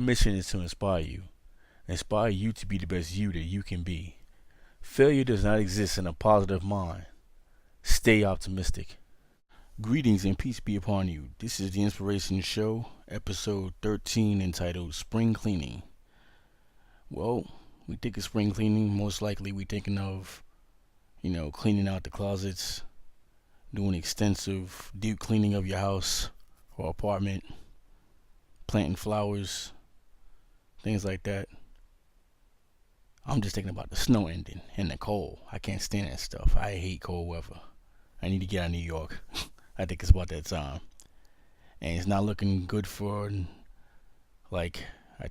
mission is to inspire you to be the best you that you can be. Failure does not exist in a positive mind. Stay optimistic. Greetings and peace be upon you. This is the Inspiration Show, episode 13, entitled Spring Cleaning. Well, we think of spring cleaning, most likely we thinking of, cleaning out the closets, doing extensive deep cleaning of your house or apartment, planting flowers, things like that. I'm just thinking about the snow ending and the cold. I can't stand that stuff. I hate cold weather. I need to get out of New York. I think it's about that time. And it's not looking good for, I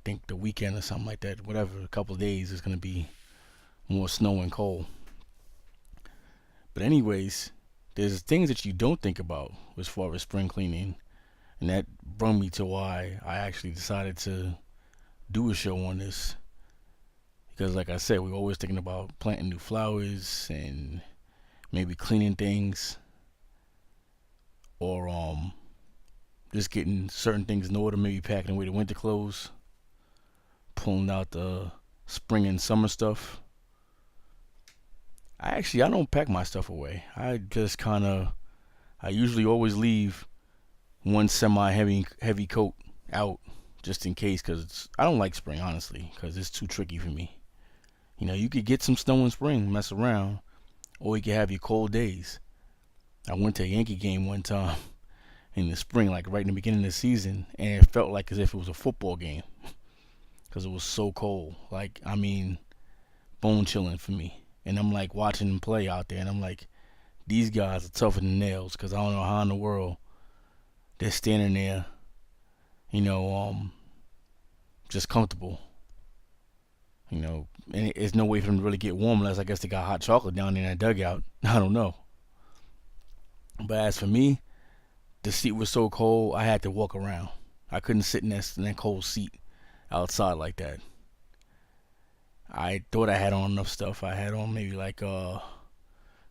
think the weekend or something like that. Whatever, a couple of days is going to be more snow and cold. But anyways, there's things that you don't think about as far as spring cleaning. And that brought me to why I actually decided to do a show on this. Because like I said, we're always thinking about planting new flowers and maybe cleaning things. Or just getting certain things in order, maybe packing away the winter clothes, pulling out the spring and summer stuff. I don't pack my stuff away. I usually always leave one heavy coat out just in case, because I don't like spring, honestly, because it's too tricky for me. You could get some snow in spring, mess around, or you could have your cold days. I went to a Yankee game one time in the spring, like right in the beginning of the season, and it felt like as if it was a football game because it was so cold. Bone chilling for me. And I'm like watching them play out there, and I'm like, these guys are tougher than nails, because I don't know how in the world they're standing there, just comfortable. And there's no way for them to really get warm unless I guess they got hot chocolate down in that dugout. I don't know. But as for me, the seat was so cold, I had to walk around. I couldn't sit in that cold seat outside like that. I thought I had on enough stuff. I had on maybe like a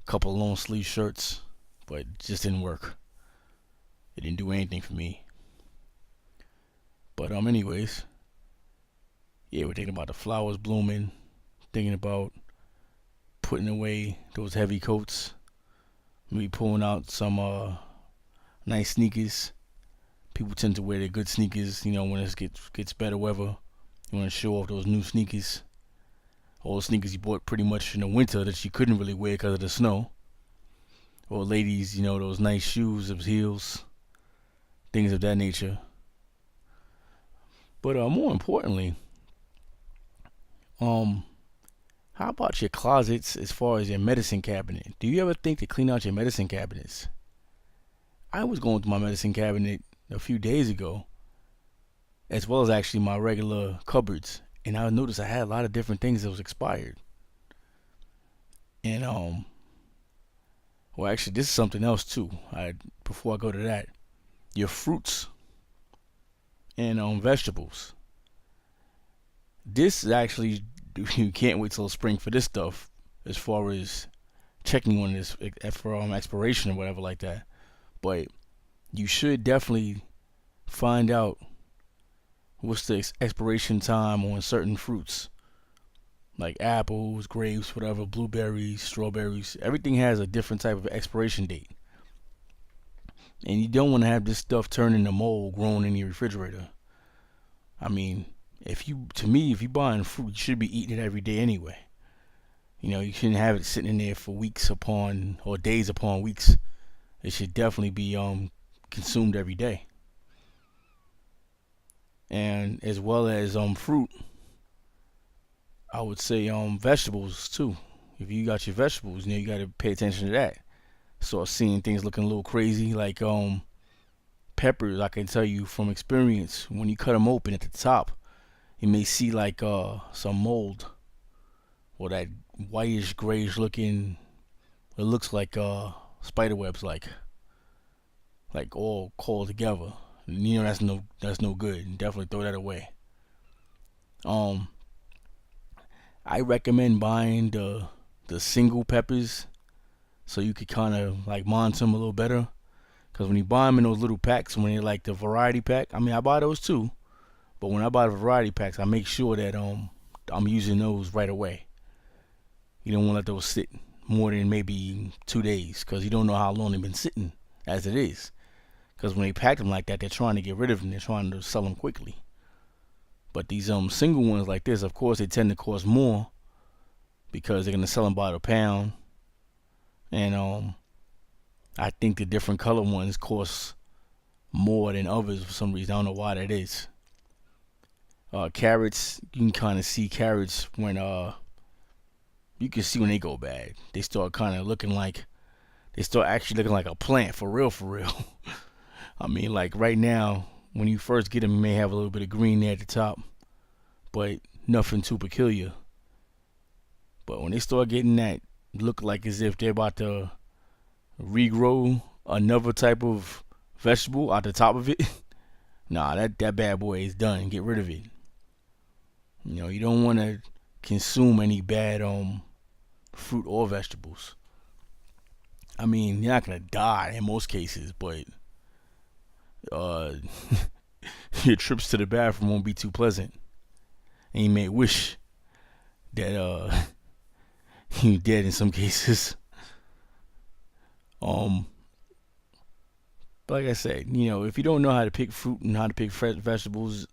couple long sleeve shirts, but it just didn't work. It didn't do anything for me. But anyways, yeah, we're thinking about the flowers blooming, thinking about putting away those heavy coats, maybe pulling out some nice sneakers. People tend to wear their good sneakers, when it gets better weather. You want to show off those new sneakers. All the sneakers you bought pretty much in the winter that you couldn't really wear because of the snow. Or ladies, those nice shoes with heels, things of that nature. But more importantly, how about your closets as far as your medicine cabinet? Do you ever think to clean out your medicine cabinets? I was going through my medicine cabinet a few days ago, as well as actually my regular cupboards, and I noticed I had a lot of different things that was expired. And well, actually, this is something else too. Before I go to that, your fruits and vegetables. This is actually, you can't wait till spring for this stuff, as far as checking on this for expiration or whatever like that. But you should definitely find out what's the expiration time on certain fruits, like apples, grapes, whatever, blueberries, strawberries. Everything has a different type of expiration date, and you don't want to have this stuff turn into mold growing in your refrigerator. If you're buying fruit, you should be eating it every day anyway. You shouldn't have it sitting in there for weeks upon, or days upon weeks. It should definitely be consumed every day. And as well as fruit, I would say vegetables too. If you got your vegetables, you got to pay attention to that. So seeing things looking a little crazy, like peppers, I can tell you from experience, when you cut them open at the top, you may see like some mold, or that whitish, grayish looking. It looks like spider webs, like all called together. That's no good. Definitely throw that away. I recommend buying the single peppers, so you could kind of like monitor them a little better. Because when you buy them in those little packs, when they're like the variety pack, I buy those too. But when I buy the variety packs, I make sure that I'm using those right away. You don't want to let those sit more than maybe 2 days, because you don't know how long they've been sitting as it is. Because when they pack them like that, they're trying to get rid of them. They're trying to sell them quickly. But these single ones like this, of course, they tend to cost more because they're gonna sell them by the pound. And I think the different color ones cost more than others for some reason. I don't know why that is. Carrots, you can kind of see carrots when you can see when they go bad. They start kind of looking like they start actually looking like a plant for real, for real. I mean, like right now, when you first get them, you may have a little bit of green there at the top, but nothing too peculiar. But when they start getting that look like as if they're about to regrow another type of vegetable out the top of it, nah, that bad boy is done. Get rid of it. You know, you don't want to consume any bad fruit or vegetables. I mean, you're not gonna die in most cases, but your trips to the bathroom won't be too pleasant, and you may wish that you're dead in some cases. But like I said, you know, if you don't know how to pick fruit and how to pick fresh vegetables,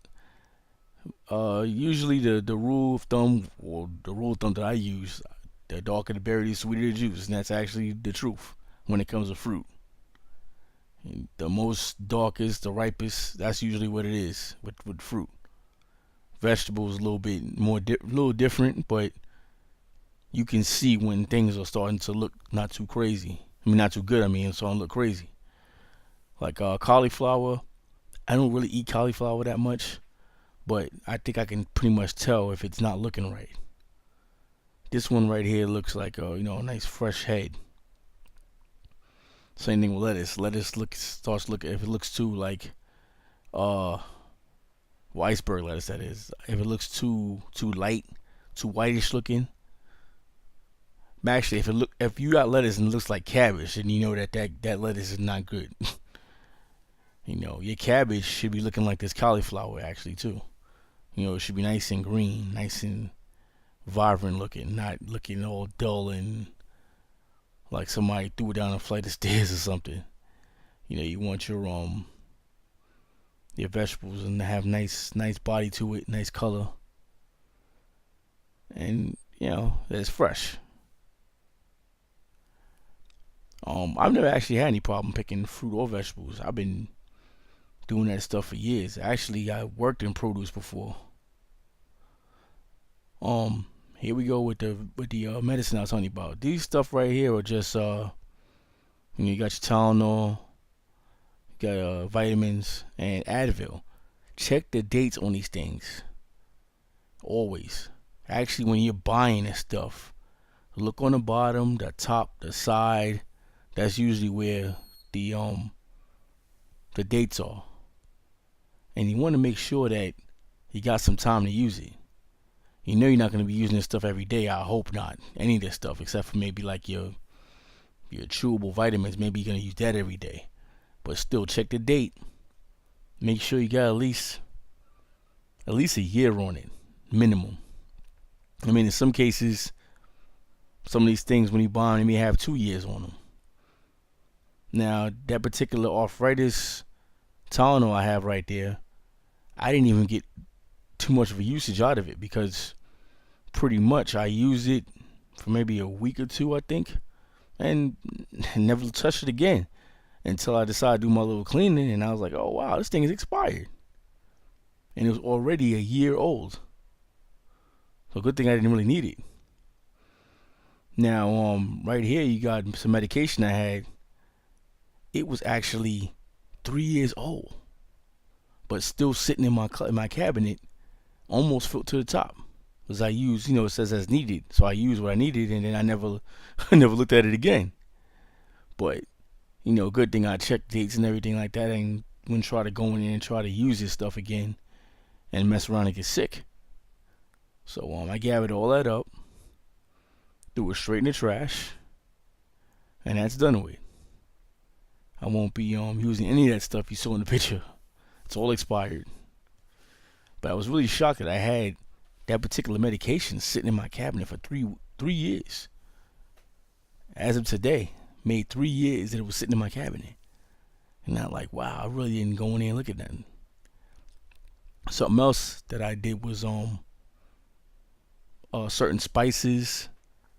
usually the rule of thumb, or the rule of thumb that I use, the darker the berry, the sweeter the juice, and that's actually the truth when it comes to fruit. And the most darkest, the ripest, that's usually what it is with fruit. Vegetables a little bit more, little different, but you can see when things are starting to look not too crazy. I mean, not too good. I mean, it's starting to look crazy. Like cauliflower, I don't really eat cauliflower that much, but I think I can pretty much tell if it's not looking right. This one right here looks like a nice fresh head. Same thing with lettuce. Lettuce starts looking, if it looks too like well, iceberg lettuce, that is. If it looks too light, too whitish looking. Actually, if you got lettuce and it looks like cabbage, then you know that lettuce is not good. You know, your cabbage should be looking like this cauliflower actually too. You know, it should be nice and green, nice and vibrant looking, not looking all dull and like somebody threw it down a flight of stairs or something. You know, you want your vegetables and to have nice body to it, nice color, and it's fresh. I've never actually had any problem picking fruit or vegetables. I've been doing that stuff for years. Actually, I worked in produce before. Here we go with the medicine I was telling you about. These stuff right here are just you got your Tylenol, you got vitamins and Advil. Check the dates on these things. Always. Actually, when you're buying this stuff, look on the bottom, the top, the side. That's usually where the dates are. And you want to make sure that you got some time to use it. You know you're not going to be using this stuff every day. I hope not. Any of this stuff, except for maybe like your chewable vitamins. Maybe you're going to use that every day. But still, check the date. Make sure you got at least a year on it, minimum. I mean, in some cases, some of these things when you buy them, they may have 2 years on them. Now, that particular arthritis Tylenol I have right there, I didn't even get too much of a usage out of it because pretty much I used it for maybe a week or two, I think, and never touched it again until I decided to do my little cleaning, and I was like, oh wow, this thing is expired. And it was already a year old. So good thing I didn't really need it. Now, right here you got some medication I had. It was actually 3 years old, but still sitting in my cabinet, almost filled to the top. Because I used, it says as needed, so I used what I needed, and then I never looked at it again. But good thing I checked dates and everything like that, and wouldn't try to go in there and try to use this stuff again and mess around and get sick. So I gathered all that up, threw it straight in the trash, and that's done with. I won't be using any of that stuff you saw in the picture. It's all expired. But I was really shocked that I had that particular medication sitting in my cabinet for three years. As of today, made 3 years that it was sitting in my cabinet. And not like, wow, I really didn't go in there and look at nothing. Something else that I did was certain spices,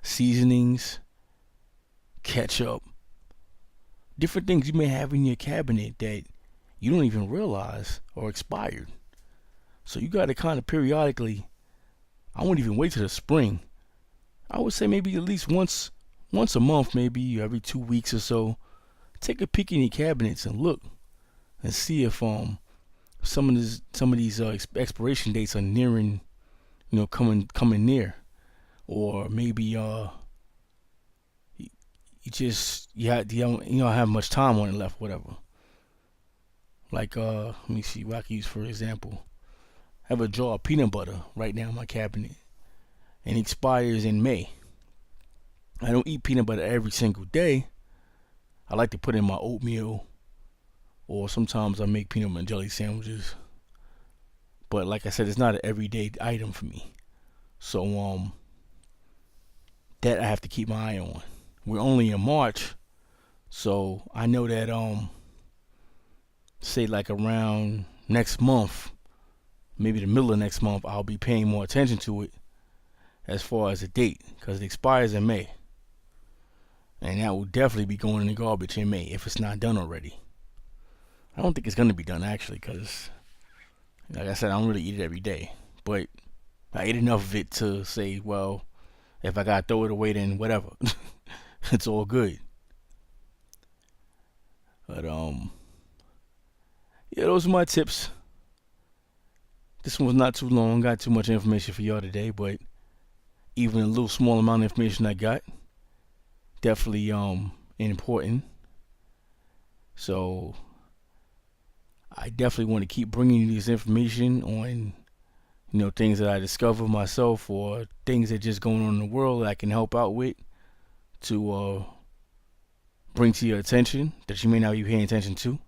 seasonings, ketchup, different things you may have in your cabinet that you don't even realize are expired. So you got to kind of periodically, I won't even wait till the spring. I would say maybe at least once a month, maybe every 2 weeks or so, take a peek in your cabinets and look and see if some of these expiration dates are nearing, coming near, or maybe you don't have much time on it left, whatever. Like let me see what I can use for example. I have a jar of peanut butter right now in my cabinet, and it expires in May. I don't eat peanut butter every single day. I like to put in my oatmeal, or sometimes I make peanut butter and jelly sandwiches. But like I said, it's not an everyday item for me. So that I have to keep my eye on. We're only in March, so I know that say like around next month, maybe the middle of next month, I'll be paying more attention to it as far as the date, because it expires in May. And that will definitely be going in the garbage in May if it's not done already. I don't think it's going to be done actually, because like I said, I don't really eat it every day. But I ate enough of it to say, well, if I got to throw it away, then whatever. It's all good. But yeah, those are my tips. This one was not too long. Got too much information for y'all today, but even a little small amount of information I got, definitely important. So I definitely want to keep bringing you this information on, things that I discover myself, or things that just going on in the world that I can help out with to bring to your attention that you may not be paying attention to.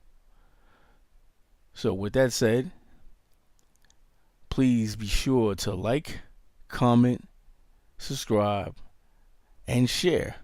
So with that said, please be sure to like, comment, subscribe, and share.